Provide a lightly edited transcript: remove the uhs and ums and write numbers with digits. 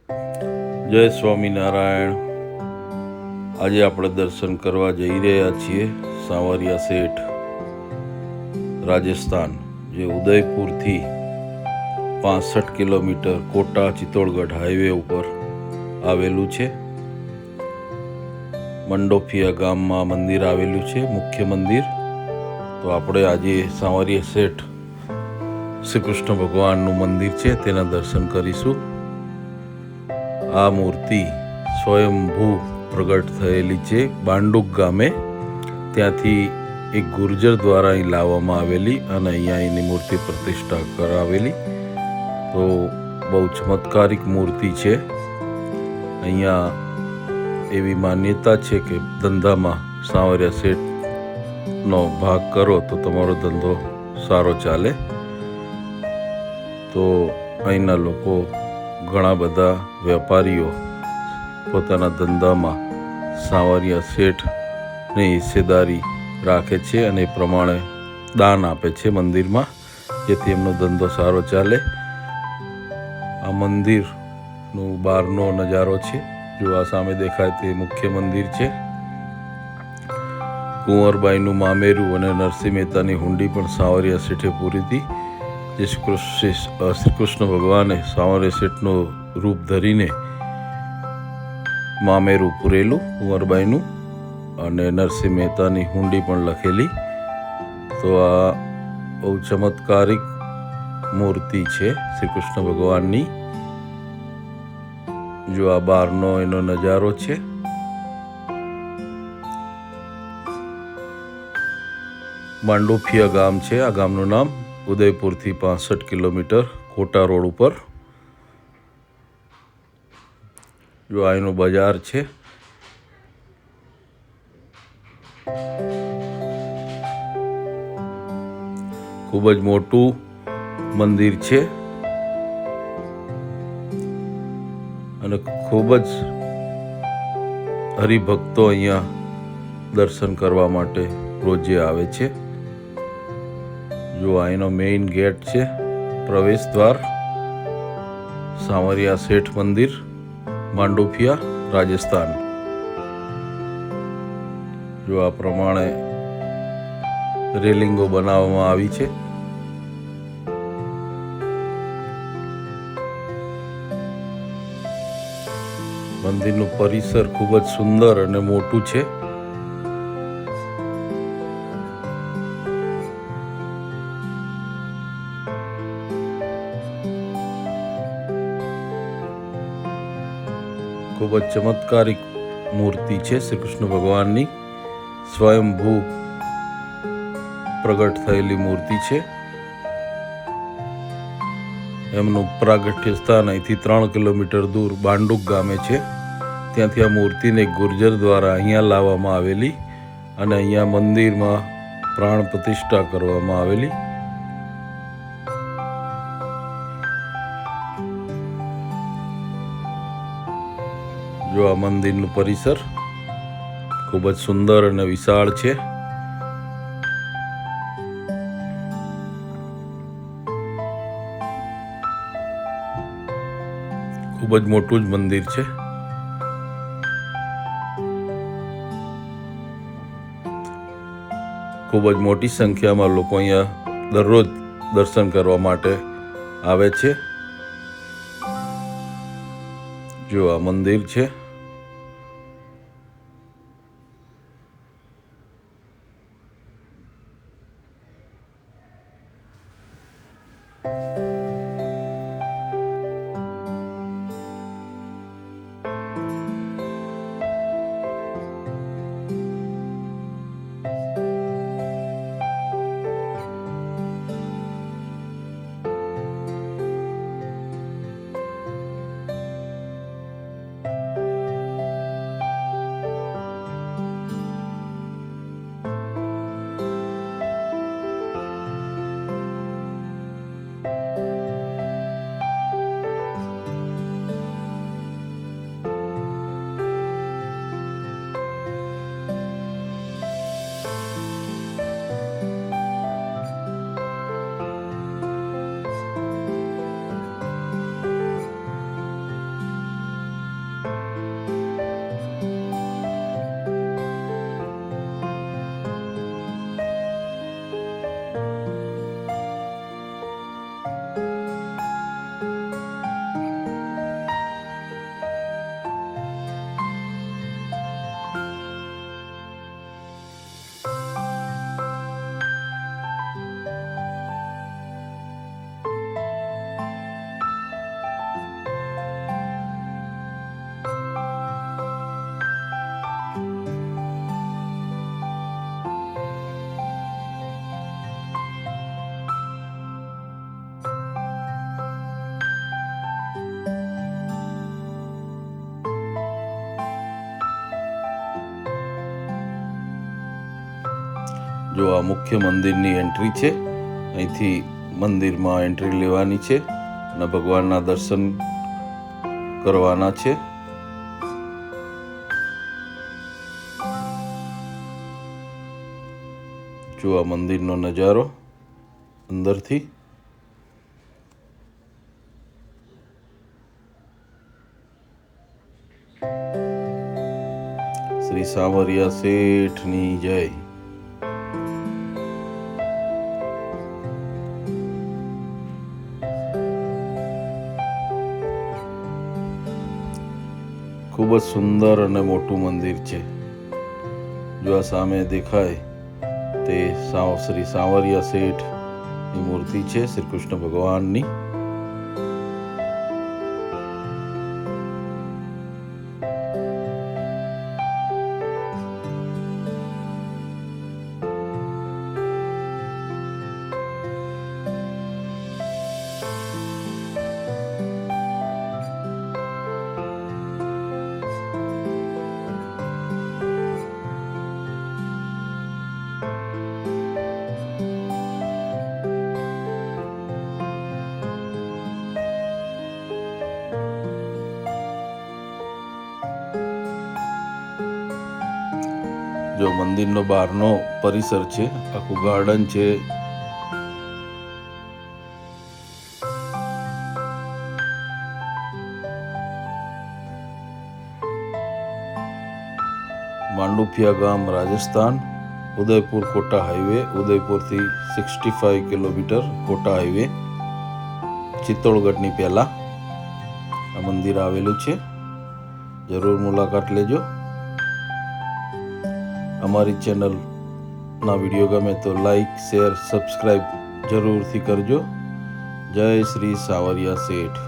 જય સ્વામિનારાયણ। આજે આપણે દર્શન કરવા જઈ રહ્યા છીએ સાંવરિયા સેઠ, રાજસ્થાન, જે ઉદયપુરથી 65 કિલોમીટર કોટા ચિત્તોડગઢ હાઈવે ઉપર આવેલું છે। મંડોફિયા ગામમાં મંદિર આવેલું છે, મુખ્ય મંદિર। તો આપણે આજે સાંવરિયા સેઠ શ્રી કૃષ્ણ ભગવાનનું મંદિર છે, તેના દર્શન કરીશું। આ મૂર્તિ સ્વયંભૂ પ્રગટ થયેલી છે બાંડુક ગામે। ત્યાંથી એક ગુર્જર દ્વારા અહીં લાવવામાં આવેલી અને અહીંયા એની મૂર્તિ પ્રતિષ્ઠા કરાવેલી। તો બહુ ચમત્કારિક મૂર્તિ છે। અહીંયા એવી માન્યતા છે કે ધંધામાં સાંવરિયા સેઠનો ભાગ કરો તો તમારો ધંધો સારો ચાલે। તો અહીંના લોકો, ઘણા બધા વેપારીઓ પોતાના ધંધામાં સાંવરિયા શેઠની હિસ્સેદારી રાખે છે અને એ પ્રમાણે દાન આપે છે મંદિરમાં, જેથી એમનો ધંધો સારો ચાલે। આ મંદિરનો બહારનો નજારો છે। જો આ સામે દેખાય તે મુખ્ય મંદિર છે। કુંવરબાઈનું મામેરું અને નરસિંહ મહેતાની હુંડી પણ સાંવરિયા શેઠે પૂરી હતી। જે શ્રી કૃષ્ણ ભગવાને સાંવરિયા શેઠનું રૂપ ધરીને મામેરું પૂરેલું કુંવરબાઈનું, અને નરસિંહ મહેતાની હુંડી પણ લખેલી। તો આ બહુ ચમત્કારિક મૂર્તિ છે શ્રી કૃષ્ણ ભગવાનની। જો આ બહારનો એનો નજારો છે। માંડોફિયા ગામ છે આ ગામનું નામ, ઉદયપુરથી 65 કિલોમીટર કોટા રોડ ઉપર। જો આ એનું બજાર છે। ખૂબ જ મોટું મંદિર છે અને ખૂબ જ હરિભક્તો અહીંયા દર્શન કરવા માટે રોજે આવે છે। જો આ એનો મેઇન ગેટ છે, પ્રવેશ દ્વાર, સાંવરિયા શેઠ મંદિર, માંડોફિયા, રાજસ્થાન। જો આ પ્રમાણે રેલિંગો બનાવવામાં આવી છે। મંદિરનું પરિસર ખૂબ જ સુંદર અને મોટું છે। ખૂબ જ ચમત્કારિક મૂર્તિ છે શ્રી કૃષ્ણ ભગવાનની, સ્વયંભૂ પ્રગટ થયેલી મૂર્તિ છે। એમનું પ્રાગટ્ય સ્થાન અહીંથી 3 કિલોમીટર દૂર બાંડુક ગામે છે। ત્યાંથી આ મૂર્તિને ગુર્જર દ્વારા અહીંયા લાવવામાં આવેલી અને અહીંયા મંદિરમાં પ્રાણ પ્રતિષ્ઠા કરવામાં આવેલી। જો આ મંદિરનું પરિસર ખૂબ જ સુંદર અને વિશાળ છે। ખૂબ જ મોટું જ મંદિર છે। ખૂબ જ મોટી સંખ્યામાં લોકો અહીંયા દરરોજ દર્શન કરવા માટે આવે છે। જો આ મંદિર છે। જો આ મુખ્ય મંદિરની એન્ટ્રી છે. અહીંથી મંદિરમાં એન્ટ્રી લેવાની છે અને ભગવાનના દર્શન કરવાના છે. જો આ મંદિરનો નજારો અંદરથી. શ્રી સાવરિયા શેઠની જય. ખૂબ જ સુંદર અને મોટું મંદિર છે. જો આ સામે દેખાય તે શ્રી સાવરિયા શેઠની મૂર્તિ છે, શ્રી કૃષ્ણ ભગવાનની. જો મંદિરનો બહારનો પરિસર છે, આખું ગાર્ડન છે. માંડુફિયા ગામ, રાજસ્થાન. ઉદયપુર કોટા હાઈવે, ઉદયપુરથી 65 કિલોમીટર કોટા હાઈવે, ચિત્તોડગઢની પહેલા આ મંદિર આવેલું છે. જરૂર મુલાકાત લેજો. અમારી ચેનલના વિડીયો ગમે તો લાઈક, શેર, સબસ્ક્રાઈબ જરૂરથી કરજો. જય શ્રી સાવરિયા શેઠ.